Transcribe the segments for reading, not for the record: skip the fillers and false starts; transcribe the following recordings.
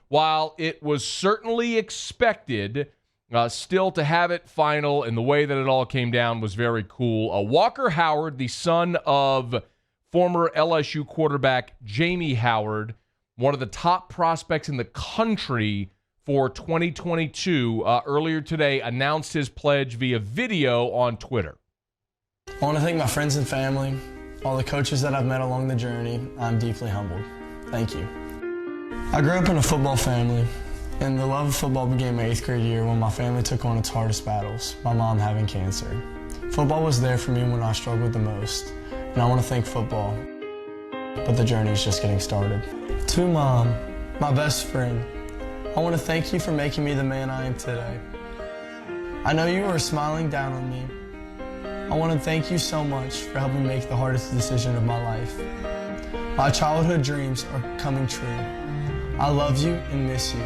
while it was certainly expected, still to have it final and the way that it all came down was very cool. Walker Howard, the son of former LSU quarterback Jamie Howard, one of the top prospects in the country for 2022, earlier today announced his pledge via video on Twitter. I want to thank my friends and family, all the coaches that I've met along the journey. I'm deeply humbled. Thank you. I grew up in a football family, and the love of football began my 8th grade year when my family took on its hardest battles, my mom having cancer. Football was there for me when I struggled the most, and I want to thank football, but the journey is just getting started. To Mom, my best friend, I want to thank you for making me the man I am today. I know you are smiling down on me. I want to thank you so much for helping me make the hardest decision of my life. My childhood dreams are coming true. I love you and miss you.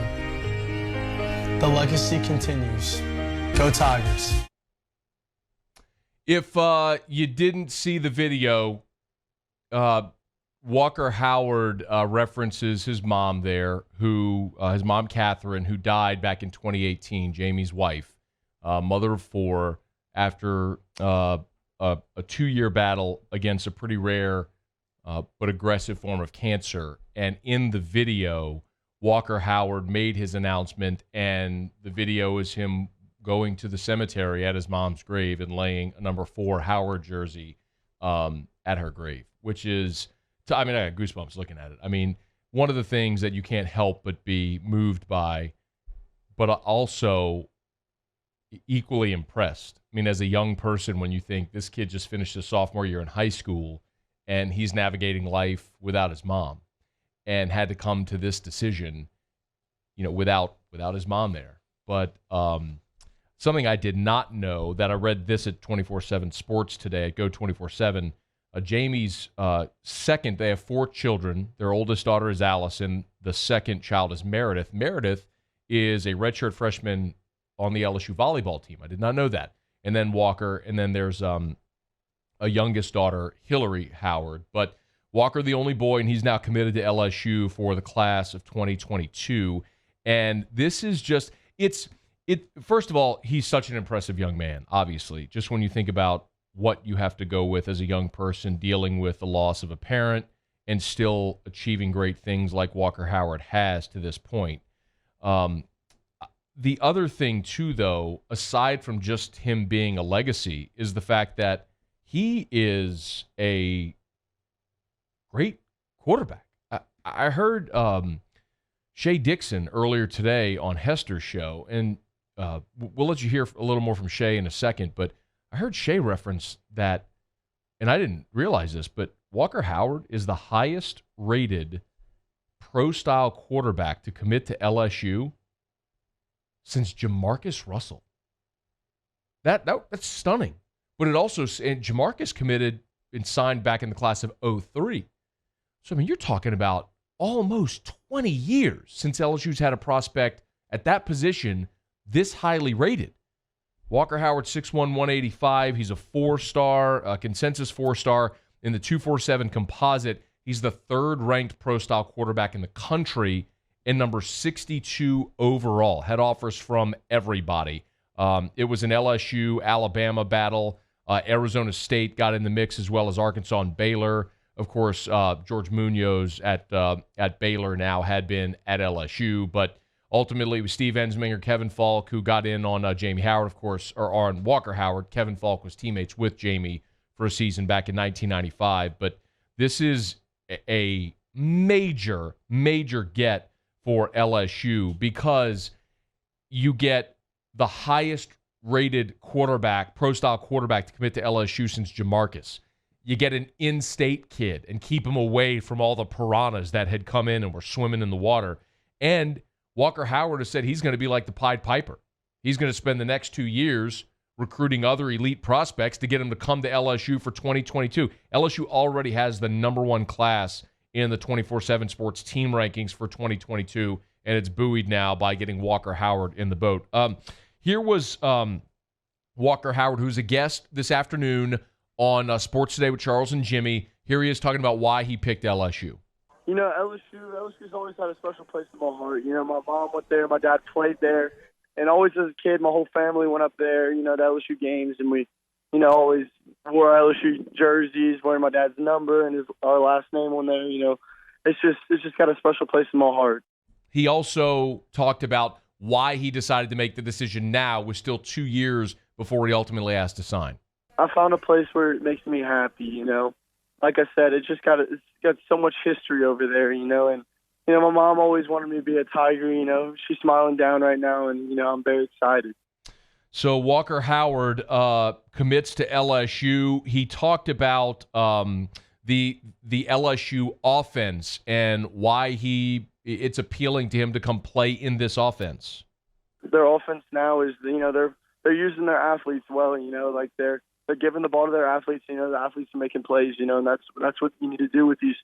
The legacy continues. Go Tigers. If you didn't see the video, Walker Howard references his mom there, his mom Catherine, who died back in 2018, Jamie's wife, mother of 4, after a 2-year battle against a pretty rare but aggressive form of cancer. And in the video, Walker Howard made his announcement, and the video is him going to the cemetery at his mom's grave and laying a number 4 Howard jersey at her grave, which is, I got goosebumps looking at it. I mean, one of the things that you can't help but be moved by, but also equally impressed. I mean, as a young person, when you think this kid just finished his sophomore year in high school and he's navigating life without his mom and had to come to this decision, without his mom there. But something I did not know, that I read this at 24/7 Sports today at Go 24/7, Jamie's second, they have 4 children. Their oldest daughter is Allison. The second child is Meredith. Meredith is a redshirt freshman on the LSU volleyball team. I did not know that. And then Walker, and then there's a youngest daughter, Hillary Howard. But Walker, the only boy, and he's now committed to LSU for the class of 2022. And this is just, first of all, he's such an impressive young man, obviously. Just when you think about what you have to go with as a young person dealing with the loss of a parent and still achieving great things like Walker Howard has to this point. The other thing, too, though, aside from just him being a legacy, is the fact that he is a great quarterback. I heard Shea Dixon earlier today on Hester's show, and we'll let you hear a little more from Shea in a second, but I heard Shea reference that, and I didn't realize this, but Walker Howard is the highest rated pro-style quarterback to commit to LSU since Jamarcus Russell. That's stunning. But it also, and Jamarcus committed and signed back in the class of 03. So, you're talking about almost 20 years since LSU's had a prospect at that position this highly rated. Walker Howard, 6'1", 185. He's a 4-star, consensus 4-star in the 247 composite. He's the 3rd-ranked pro-style quarterback in the country and number 62 overall. Had offers from everybody. It was an LSU-Alabama battle. Arizona State got in the mix, as well as Arkansas and Baylor. Of course, George Munoz at Baylor now had been at LSU, but ultimately it was Steve Ensminger, Kevin Falk, who got in on Jamie Howard, of course, or on Walker Howard. Kevin Falk was teammates with Jamie for a season back in 1995. But this is a major, major get for LSU, because you get the highest rated quarterback, pro-style quarterback, to commit to LSU since Jamarcus. You get an in-state kid and keep him away from all the piranhas that had come in and were swimming in the water. And Walker Howard has said he's going to be like the Pied Piper. He's going to spend the next 2 years recruiting other elite prospects to get him to come to LSU for 2022. LSU already has the number 1 class in the 24/7 Sports team rankings for 2022, and it's buoyed now by getting Walker Howard in the boat. Here was Walker Howard, who's a guest this afternoon on Sports Today with Charles and Jimmy. Here he is talking about why he picked LSU. LSU's always had a special place in my heart. My mom went there, my dad played there, and always as a kid, my whole family went up there, to LSU games, and we, always wore LSU jerseys, wearing my dad's number and our last name on there. It's just got a special place in my heart. He also talked about why he decided to make the decision now, with still 2 years before he ultimately asked to sign. I found a place where it makes me happy. Like I said, it's got so much history over there, and my mom always wanted me to be a Tiger. She's smiling down right now, and I'm very excited. So Walker Howard commits to LSU. He talked about the LSU offense and why it's appealing to him to come play in this offense. Their offense now is they're using their athletes well. Like they're giving the ball to their athletes. The athletes are making plays. And that's what you need to do with these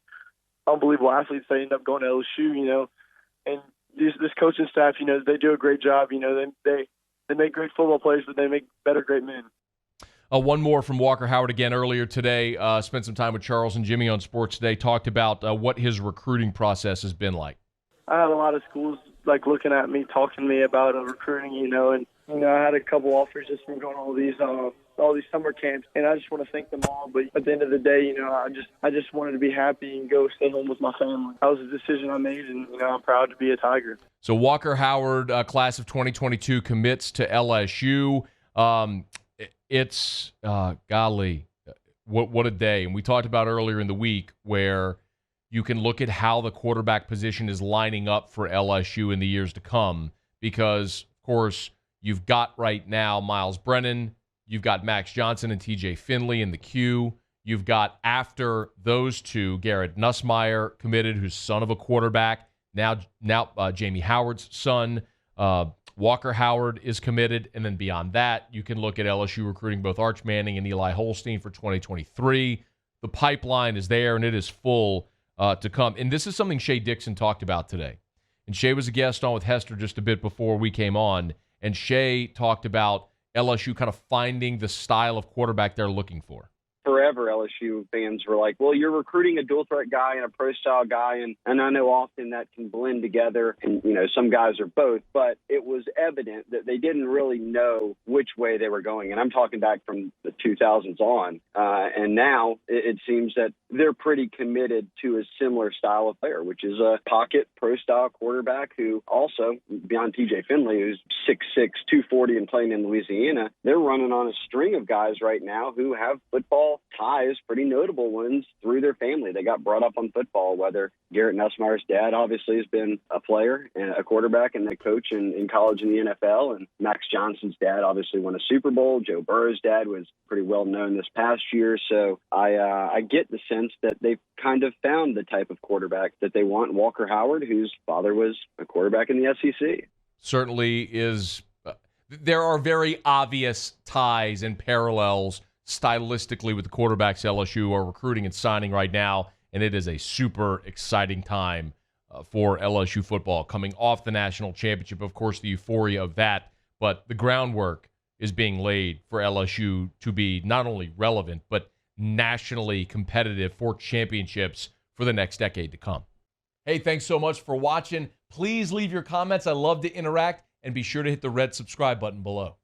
unbelievable athletes that end up going to LSU. And this coaching staff, they do a great job. They make great football players, but they make better great men. One more from Walker Howard again earlier today. Spent some time with Charles and Jimmy on Sports Today. Talked about what his recruiting process has been like. I had a lot of schools looking at me, talking to me about recruiting, and I had a couple offers just from going to all these summer camps, and I just want to thank them all. But at the end of the day, I just wanted to be happy and go stay home with my family. That was a decision I made, and I'm proud to be a Tiger. So Walker Howard, class of 2022, commits to LSU. It's golly, what a day! And we talked about earlier in the week where you can look at how the quarterback position is lining up for LSU in the years to come, because, of course, you've got right now Miles Brennan, you've got Max Johnson and TJ Finley in the queue. You've got, after those two, Garrett Nussmeier committed, who's son of a quarterback. Now Jamie Howard's son. Walker Howard is committed. And then beyond that, you can look at LSU recruiting both Arch Manning and Eli Holstein for 2023. The pipeline is there, and it is full to come. And this is something Shea Dixon talked about today. And Shea was a guest on with Hester just a bit before we came on. And Shea talked about LSU kind of finding the style of quarterback they're looking for. Forever, LSU fans were like, well, you're recruiting a dual-threat guy and a pro-style guy, and I know often that can blend together, and, some guys are both, but it was evident that they didn't really know which way they were going, and I'm talking back from the 2000s on, and now it seems that they're pretty committed to a similar style of player, which is a pocket pro-style quarterback who also, beyond TJ Finley, who's 6'6", 240 and playing in Louisiana, they're running on a string of guys right now who have football ties, pretty notable ones, through their family. They got brought up on football, whether Garrett Nussmeier's dad obviously has been a player and a quarterback and a coach in college and the NFL, and Max Johnson's dad obviously won a Super Bowl. Joe Burrow's dad was pretty well known this past year. So I get the sense that they've kind of found the type of quarterback that they want. Walker Howard, whose father was a quarterback in the SEC. Certainly is. There are very obvious ties and parallels stylistically with the quarterbacks LSU are recruiting and signing right now, and it is a super exciting time for LSU football coming off the national championship. Of course, the euphoria of that, but the groundwork is being laid for LSU to be not only relevant, but nationally competitive for championships for the next decade to come. Hey, thanks so much for watching. Please leave your comments. I love to interact, and be sure to hit the red subscribe button below.